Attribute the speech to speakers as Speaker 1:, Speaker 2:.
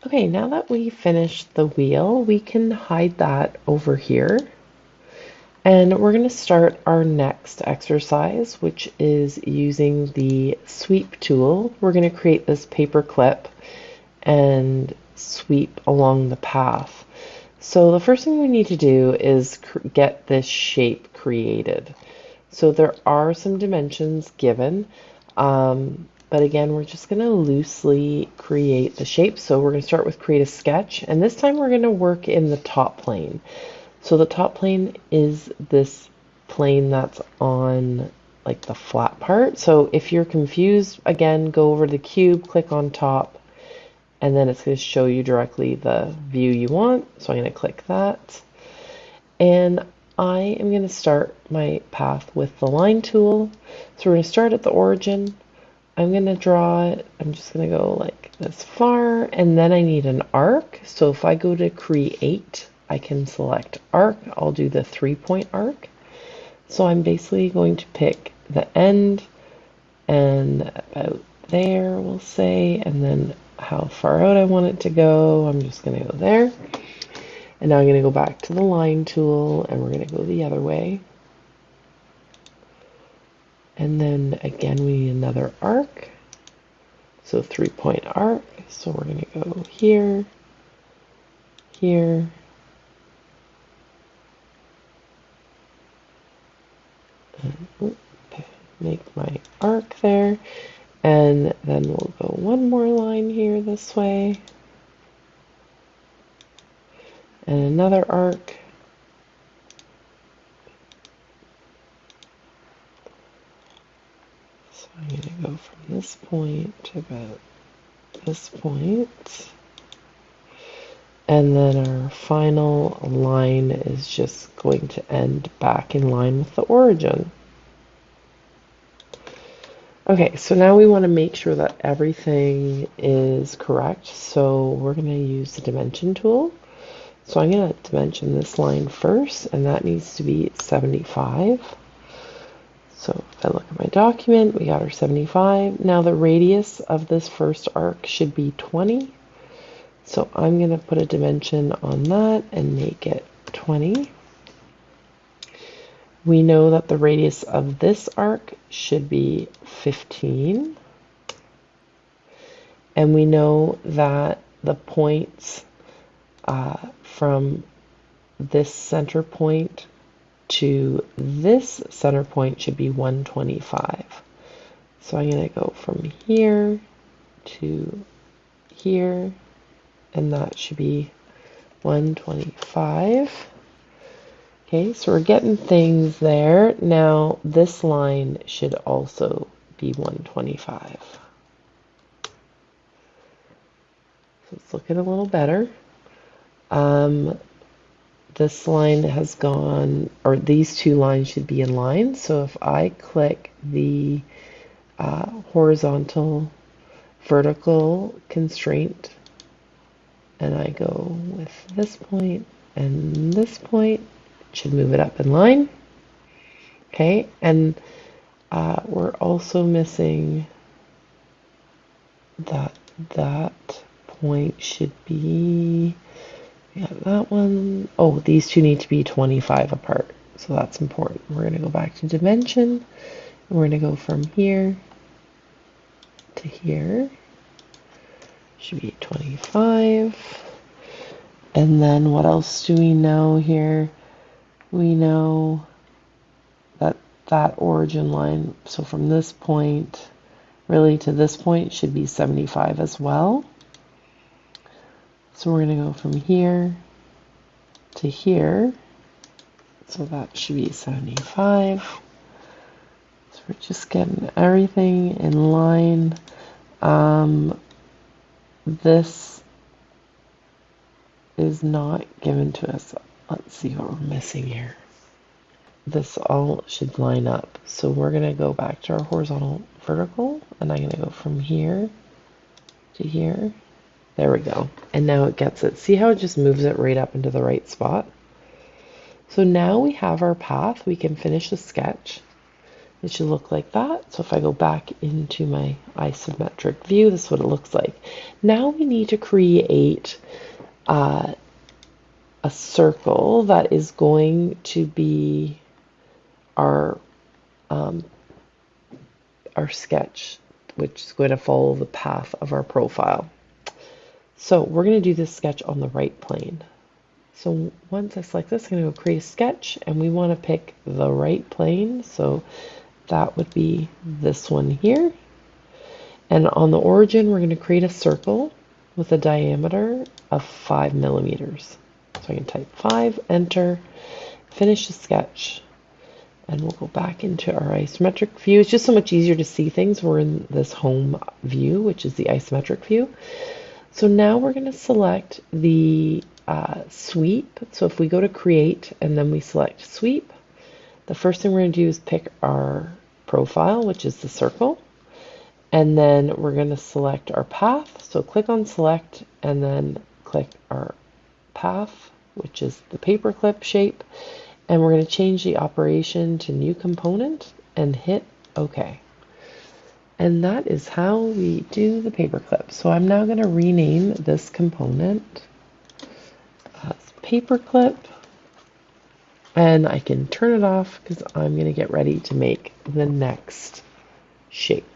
Speaker 1: Okay, now that we finished the wheel, we can hide that over here. And we're going to start our next exercise, which is using the sweep tool. We're going to create this paper clip and sweep along the path. So the first thing we need to do is get this shape created. So there are some dimensions given, but again, we're just going to loosely create the shape. So we're going to start with create a sketch, and this time we're going to work in the top plane. So the top plane is this plane that's on like the flat part. So if you're confused, again, go over to the cube, click on top, and then it's going to show you directly the view you want. So I'm going to click that. And I am going to start my path with the line tool. So we're going to start at the origin. I'm going to draw it. I'm just going to go like this far, and then I need an arc. So if I go to create, I can select arc. I'll do the 3-point arc. So I'm basically going to pick the end and about there, we'll say, and then how far out I want it to go. I'm just going to go there. And now I'm going to go back to the line tool, and we're going to go the other way. And then again, we need another arc. So 3-point arc. So we're going to go here, here, and make my arc there. And then we'll go one more line here this way. And another arc. So I'm going to go from this point to about this point. And then our final line is just going to end back in line with the origin. Okay, so now we want to make sure that everything is correct. So we're going to use the dimension tool. So I'm going to dimension this line first, and that needs to be 75. So if I look at my document, we got our 75. Now the radius of this first arc should be 20. So I'm going to put a dimension on that and make it 20. We know that the radius of this arc should be 15. And we know that the points from this center point to this center point should be 125. So I'm going to go from here to here, and that should be 125. Okay, so we're getting things there. Now this line should also be 125. So it's looking a little better. This line has gone, or these two lines should be in line. So if I click the horizontal vertical constraint and I go with this point and this point, it should move it up in line. Okay, and we're also missing that point should be, yeah, that one. Oh, these two need to be 25 apart. So that's important. We're going to go back to dimension. And we're going to go from here to here. Should be 25. And then what else do we know here? We know that that origin line, so from this point really to this point, should be 75 as well. So we're going to go from here to here. So that should be 75. So we're just getting everything in line. This is not given to us. Let's see what we're missing here. This all should line up. So we're going to go back to our horizontal vertical, and I'm going to go from here to here. There we go. And now it gets it. See how it just moves it right up into the right spot? So now we have our path. We can finish the sketch. It should look like that. So if I go back into my isometric view, this is what it looks like. Now we need to create a circle that is going to be our sketch, which is going to follow the path of our profile. So we're going to do this sketch on the right plane. So once I select this, I'm going to go create a sketch, and we want to pick the right plane. So that would be this one here. And on the origin, we're going to create a circle with a diameter of 5 millimeters. So I can type 5, enter, finish the sketch, and we'll go back into our isometric view. It's just so much easier to see things. We're in this home view, which is the isometric view. So now we're going to select the sweep. So if we go to create and then we select sweep, the first thing we're going to do is pick our profile, which is the circle. And then we're going to select our path. So click on select and then click our path, which is the paperclip shape. And we're going to change the operation to new component and hit OK. And that is how we do the paperclip. So I'm now going to rename this component as paperclip. And I can turn it off because I'm going to get ready to make the next shape.